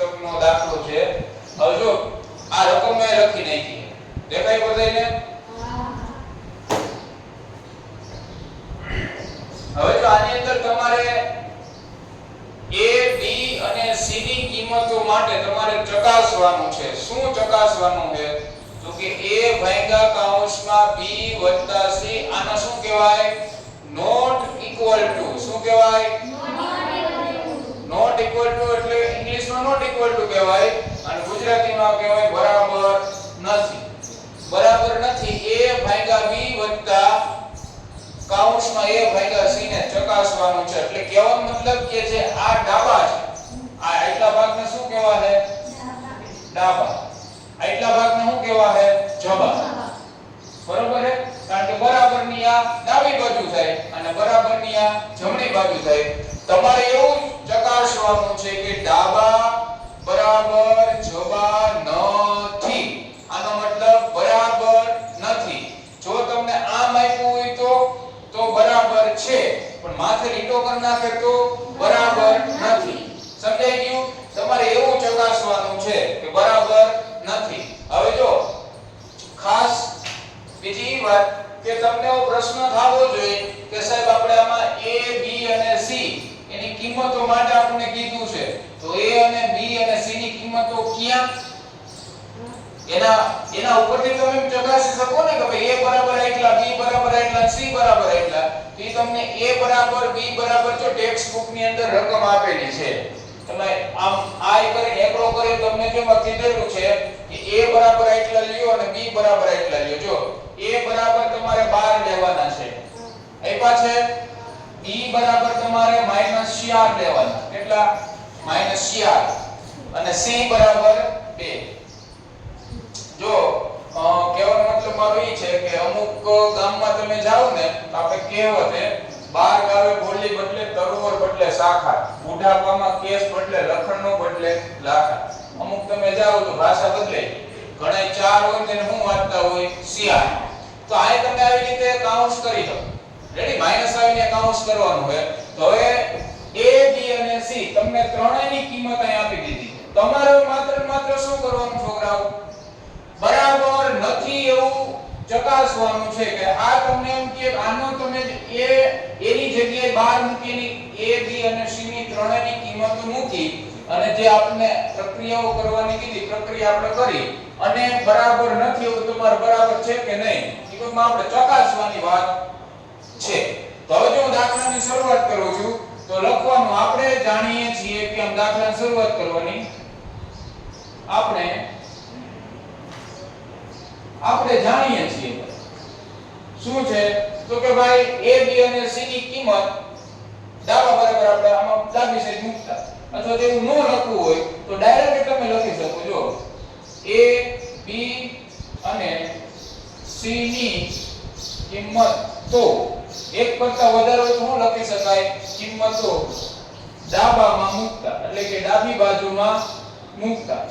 કોષ્ટકનો દાખલો છે. હવે જો આ રકમ મેં લખી નાખી દેખાય બધાને. હવે જો આની અંદર તમારે A, B અને C ની કિંમતો માટે તમારે ચકાસવાનું છે. શું ચકાસવાનું છે? તો કે A ભાગ્યા કૌંસમાં B વત્તા C આને શું કહેવાય? Not equal to. શું કહેવાય? નોટ ઇક્વલ ટુ એટલે ઇંગ્લિશમાં નોટ ઇક્વલ ટુ કહેવાય અને ગુજરાતીમાં કહેવાય બરાબર નથી. બરાબર નથી A ભાગ્યા B વત્તા કૌંસમાં A ભાગ્યા C ને ચકાસવાનું છે. એટલે કહેવાનો મતલબ કે જે આ ડાબા છે આ આટલા ભાગને શું કહેવાય છે? ડાબા. આટલા ભાગને શું કહેવાય છે? જબા. બરોબર છે? કારણ કે બરાબરની આ ડાબી બાજુ થાય અને બરાબરની આ જમણી બાજુ થાય. તમારે એવું ચકાસવાનું છે કે ડાબા બરાબર જબા નથી. આનો મતલબ બરાબર નથી. જો તમને આમ આપ્યું હોય તો બરાબર છે પણ માથે લીટો કરી નાખે તો બરાબર નથી. સમજાઈ ગયું? તમારે એવું ચકાસવાનું છે કે બરાબર નથી. હવે જો ખાસ બીજી વાત કે તમને એવો પ્રશ્ન થવો જોઈએ કે સાહેબ આપણે આમાં A, B અને C એની કિંમતો માટે આપણે કીધું છે તો A અને B અને C ની કિંમતો ક્યાં? એના ઉપરથી તમે ચકાસી શકો ને કે ભાઈ A બરાબર એટલા, B બરાબર એટલા, C બરાબર એટલા. તો ઈ તમને A બરાબર B બરાબર જો ટેક્સ્ટ બુક ની અંદર રકમ આપેલી છે તમે આમ આઈ કરીને એકડો કરી તમને જેમાં કીધેલું છે કે A બરાબર એટલા લ્યો અને B બરાબર એટલા લ્યો. જો A બરાબર તમારે 12 લેવાના છે. આપ્યા છે. B બરાબર તમારે -4 લેવાના. કેટલા? -4 અને C બરાબર 2. જો કહેવાનો મતલબ મારો એ છે કે અમુક ગામમાં તમે જાઓ ને તો આપણે કહેવત છે 12 ગાવે બોલી બદલે તરોવર બદલે શાખા, બુઢાપામાં કેસ બદલે લખણનો બદલે લાખા. અમુક તમે જાઓ તો ભાષા બદલાય. ઘણા 4 હોય તેને શું વાંચતા હોય? શિયાળ. તો આ તમે આવી રીતે કાઉન્સ કરી દો. રેડી? માઈનસ આવીને કાઉન્સ કરવાનું હોય. તો હવે A, B અને C તમને ત્રણેયની કિંમત અહીં આપી દીધી. તમારે માત્ર શું કરવાનું છોકરાઓ? બરાબર નથી એવું ચકાસવાનું છે કે આ તમને એમ કે આનો તમે એની જગ્યાએ 12 મૂકીની A, B અને C ની ત્રણેયની કિંમત મૂકી અને જે આપણે પ્રક્રિયાઓ કરવાની કીધી પ્રક્રિયા આપણે કરી અને બરાબર નથી એવું તમારે બરાબર છે કે નહીં એ ટૂંકમાં આપણે ચકાસવાની વાત છે. તો હવે જો હું દાખલાની શરૂઆત કરું છું તો લખવાનું આપણે જાણીએ છીએ કે આમ દાખલાની શરૂઆત કરવાની આપણે જાણીએ છીએ શું છે તો કે ભાઈ A, B અને C ની કિંમત ડાબા બરાબર આપણે આમાં ડાબી સાઈડ મૂકતા અથવા તો એવું ન લખવું હોય તો ડાયરેક્ટ તમે લખી શકો. જો A, B અને C ની કિંમત તો એક કરતા વધારે હોય તો શું લખી શકાય? કિંમતો ડાબામાં મૂકતા એટલે કે ડાબી બાજુમાં મૂકતા.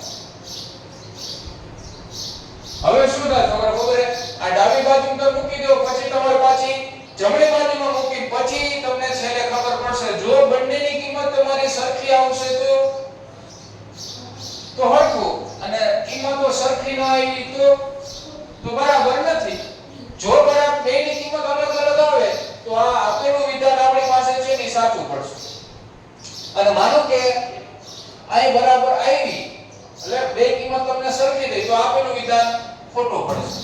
હવે શું થાય તમારે ખબર છે? આ ડાબી બાજુ તો મૂકી દો પછી તમારે પાછી જમણી બાજુમાં મૂકી પછી તમને છેલ્લે ખબર પડશે જો બંનેની કિંમત તમારી સરખી આવશે તો હરખું અને કિંમતો સરખી ન આવી તો બરાબર નથી. જો બરાબર બેની કિંમત અલગ અલગ આવે તો આ આપેલું વિધાન આપણી પાસે છે ને સાચું પડશે. અને માનો કે આ બરાબર આવી એટલે બે કિંમત તમને સરખી થઈ તો આપેલું વિધાન ખોટું પડશે.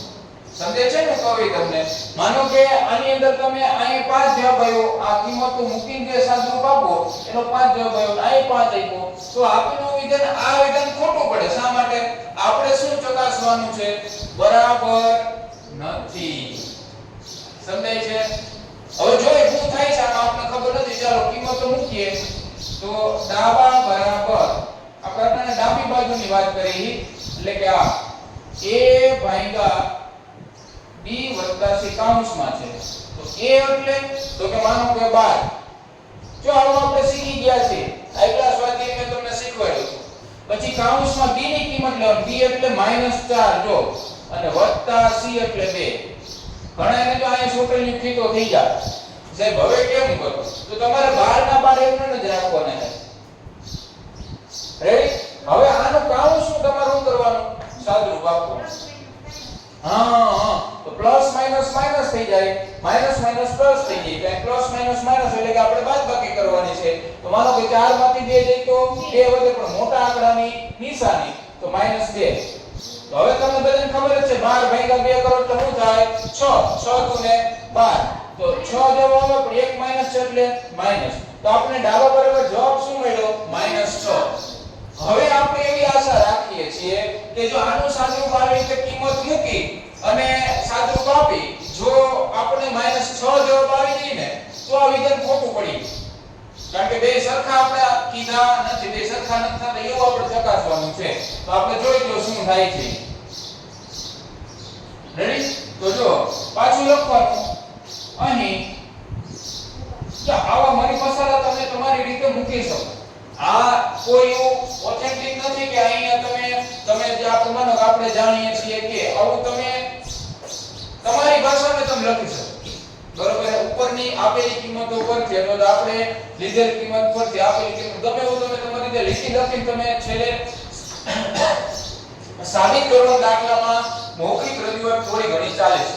સમજે છે ને કવિ તમને? માનો કે આની અંદર તમે અહીં 5 જવાબ આવ્યો આ કિંમતો મૂકીને જે સાદુરૂપ આપો એનો 5 જવાબ આવ્યો અહીં 5 આપ્યો તો આપેલું વિધાન આ વિધાન ખોટું પડે. શા માટે? આપણે શું ચકાસવાનું છે? બરાબર નથી. સમજાય છે? હવે જો એ શું થાય છે આમાં આપણને ખબર નથી. ચાલો કિંમતો મૂકીએ તો ડાબા બરાબર આપણે ડાબી બાજુની વાત કરી એટલે કે આ A ભાગ્યા B વત્તા C કૌંસમાં છે તો A એટલે તો કે માનો કે 12. જો આવું આપણે શીખી ગયા છે આ ક્લાસ વાથી મેં તમને શીખવાડ્યું. પછી કૌંસમાં B ની કિંમત લેવાની. B એટલે -4 જો અને વત્તા C એટલે 2. ઘણાને તો અહીંયા સોટેલી ફીતો થઈ જાય સાહેબ હવે કેમ કરો તો તમારે 12 ના 12 એમને જ રાખવાના છે. રેડી? હવે જાય, માઈનસ માઈનસ પ્લસ થઈ જાય, એટલે પ્લસ માઈનસ માઈનસ એટલે કે આપણે બાદબાકી કરવાની છે. તો માનો કે 4 માંથી 2 જાય તો 2 વધે, પણ મોટા આંકડાની નિશાની તો -2. તો હવે તમને બધાને ખબર જ છે 12 ભાગ્યા 2 કરો તો શું થાય? 6. 6 દુને 12. તો 6 જવાબ આવે પણ 1 માઈનસ છે એટલે માઈનસ. તો આપણે ડાબા બરાબર જવાબ શું મળ્યો? -6. હવે આપણે એવી આશા રાખીએ છીએ કે જો આનું સાદુરૂપ આવી રીતે કિંમત મૂકી અને સાદુરૂપ આપી, જો આપણે -6 જવાબ આવી જાય ને તો આ વિધાન ખોટું પડી ગયું. કારણ કે બે સરખા આપણે કીધા નથી, બે સરખા નથી થતા એવું આપણે ચકાસવાનું છે. તો આપણે જોઈ લો શું થાય છે. રેડી? તો જો પાછું લખવાનું અહીં તો આવા મરી મસાલા તમે તમારી રીતે મૂકી શકો. આ કોઈ ઓથેન્ટિક નથી કે અહીંયા તમે જે આપણે માનો કે આપણે જાણીએ છીએ કે આવું તમે તમારી ભાષામાં તમે લખી શકો. બરોબર? ઉપરની આપેલી કિંમતો પરથી અથવા તો આપણે લીધેલ કિંમત પરથી આપેલી કિંમત ગમે એવું તમે તમારી રીતે લીટી લખીને તમે છેલ્લે સાબિત કરો. દાખલામાં મૌખિક રજૂઆત થોડી ઘણી ચાલે છે.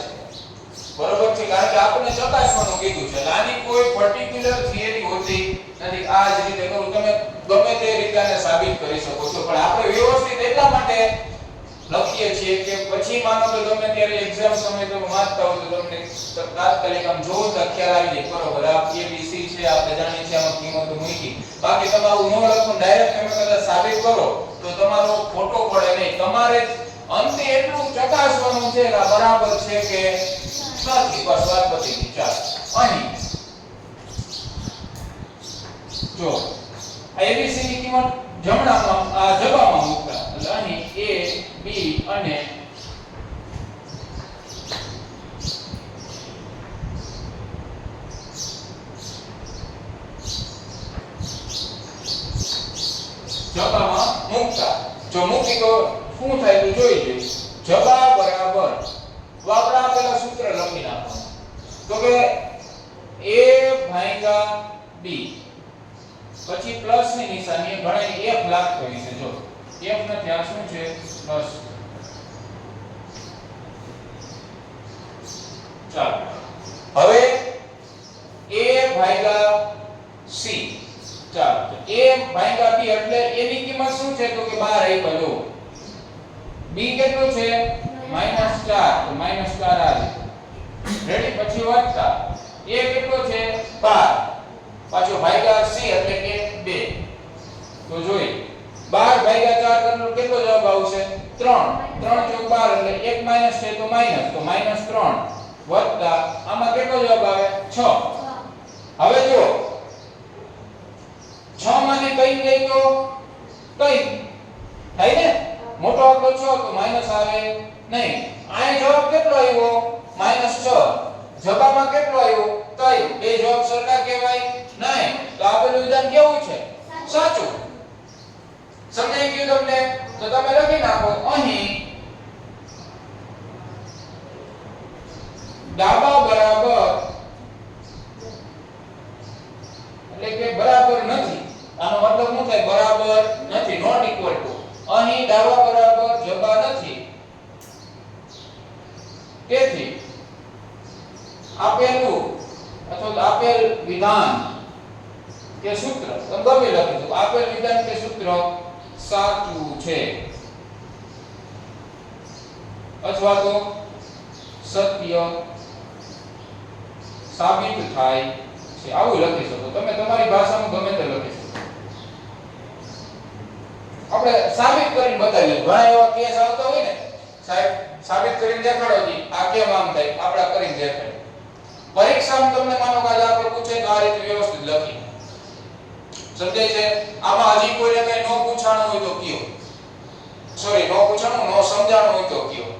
બરોબર છે? કારણ કે આપણે ચકાસવાનું કીધું છે. આની કોઈ પર્ટીક્યુલર થિયરી હોતી નથી. આ જ રીતે કરું તમે ગમે તે રીતે આને સાબિત કરી શકો છો, પણ આપણે વ્યવસ્થિત એટલા માટે લખીએ છીએ કે પછી માનો કે ગમે ત્યારે એક્ઝામ સમય તમે વાંચતા હો તો તમને તાત્કાલિક આમ જોવો તો ખ્યાલ આવી જાય. બરોબર, આ ABC છે, આપણે જાણીએ છીએ આમાં કિંમતો મૂકી. બાકી તમે આવું ન લખો, ડાયરેક્ટ તમે કદાચ સાબિત કરો તો તમારો ખોટો પડે નહીં. તમારે અંતે એટલું ચકાસવાનું છે કે આ બરાબર છે કે નથી. બસ વાત પતી ગઈ. ચાલો અહીં જો ABC ની કિંમત જમણામાં આ જબામાં મૂકતા, એટલે અહીં A B અને જબામાં મૂકતા. જો મૂકી તો શું થાય તો જોઈ લઈએ. જબા બરાબર આપણે આપેલા સૂત્ર લખી નાખવાનું. તો કે A ભાગ્યા B પછી પ્લસ ની નિશાની ઘણી F લાગતો હોય છે. જો F નથી, આ શું છે? પ્લસ. ચાલો હવે A ભાગ્યા C. ચાલો તો A ભાગ્યા B એટલે A ની કિંમત શું છે? તો કે 12 આપ્યો. જો B કેટલું છે? -4. તો -4 આવે. રેડી? પછી વધતા A કેટલો છે? 12. પાછો ભાગ્યા C એટલે કે 2. તો જોઈ 12 ભાગ્યા 4 કરનો કેટલો જવાબ આવશે? 3. 3 ચોક 12 એટલે 1 માઈનસ છે તો માઈનસ, તો -3 વત્તા આમાં કેટલો જવાબ આવે? 6. હવે જો 6 માંથી કઈ જાય તો કઈ થાય ને? મોટો આંકડો 6 તો માઈનસ આવે નહીં. આ જવાબ કેટલો આવ્યો? -6. જવાબમાં કેટલો આવ્યો? કઈ? બે જવાબ સરખા કહેવાય નહીં. તો આપેલું વિધાન કેવું છે? સાચું. સમજાઈ ગયું તમને? તો તમે લખી નાખો અહીં ડાબા બરાબર એટલે કે બરાબર નથી. આનો મતલબ શું થાય? બરાબર નથી, નોટ ઇક્વલ ટુ. અહીં ડાબા બરાબર જબા નથી. તેથી આપેલું અથવા આપેલ વિધાન કે સૂત્ર ગમે લખી દો. આપેલ વિધાન કે સૂત્ર સાચું છે અથવા તો સત્ય સાબિત થાય છે, આવું લખી શકો. તમે તમારી ભાષામાં ગમે તે લખી શકો. આપણે સાબિત કરીને બતાવીએ. ઘણા એવા કેસ આવતા હોય ને, સાહેબ સાબિત કરીને દેખાડો જી આ કેમ આમ થાય, આપણે કરીને દેખાડો. પરીક્ષામાં તમને માનો કે આજે આપણે પૂછે તો આ રીતે વ્યવસ્થિત લખી. સમજાય છે? આમાં હજી કોઈને કઈ નો પૂછાણું હોય તો કયો. સોરી, નો પૂછાણું, નો સમજાણું હોય તો કયો.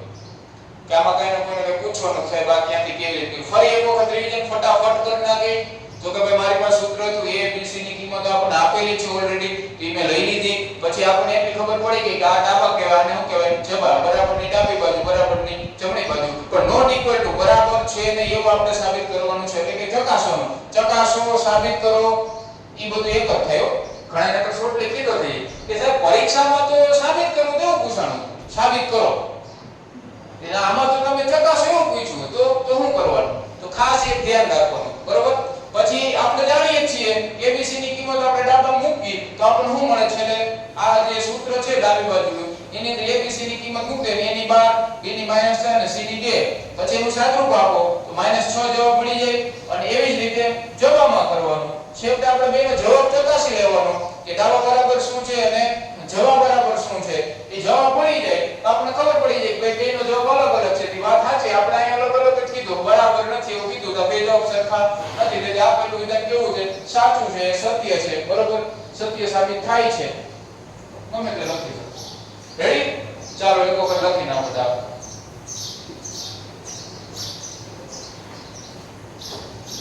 કે આમાં કઈ કોઈને કઈ પૂછવાનું સાહેબ આ ક્યાંથી કેવી રીતે. ફરી એક વખત રિવિઝન ફટાફટ કરી નાખી. તો કે ભાઈ મારી પાસે સૂત્ર હતું, A B C ની કિંમતો આપણને આપેલી છે ઓલરેડી, તો મેં લઈ લીધી. પછી આપણને એટલી ખબર પડી ગઈ કે આ ડાબા કહેવાય અને શું કહેવાય? જબા. બરાબરની ડાબી બાજુ, બરાબરની જમણી બાજુ. પણ નોટ ઇક્વલ ટુ બરાબર છે ને એવું આપણે સાબિત કરવાનું છે. એટલે કે ચકાસવાનું. ચકાસો, સાબિત કરો, ઈ બધું એક જ થયો. ઘણા નકર શોર્ટલી કીધો છે કે સાહેબ પરીક્ષામાં તો સાબિત કરવું તેવું પૂછાણું, સાબિત કરો. એટલે આમાં તો તમે ચકાસો એવું પૂછ્યું તો શું કરવાનું? તો ખાસ એક ધ્યાન રાખવાનું, બરોબર? પછી આપણે જાણીએ છીએ ABC ની કિંમત આપણે ડાબા મૂકી તો આપણને શું મળે છે? એટલે આ જે સૂત્ર છે ડાબી બાજુનું એની અંદર ABC ની કિંમત મૂકે ને એની 12, B ની -3 અને C ની 2, પછી એનું સાદુરૂપ આપો તો -6 જવાબ મળી જાય. અને એવી જ રીતે જવાબમાં કરવાનું. છેવટે આપણે બેનો જવાબ ચકાસી લેવાનો કે દાવા બરાબર શું છે અને જવાબ બરાબર શું છે. એ જવાબ મળી જાય તો આપણને ખબર પડી જાય કે ભાઈ બેનો જવાબ અલગ અલગ છે. તે વાત સાચી, આપણે અહીંયા અલગ અલગ જ કીધું, બરાબર નથી એવું કીધું તો બે જવાબ સરખા નથી. એટલે આપેલું વિધાન કેવું છે? સાચું છે, સત્ય છે, બરોબર? સત્ય સાબિત થાય છે. ગમે તે લખી શકો. રેડી? ચાલો એક વખત લખી નાખો.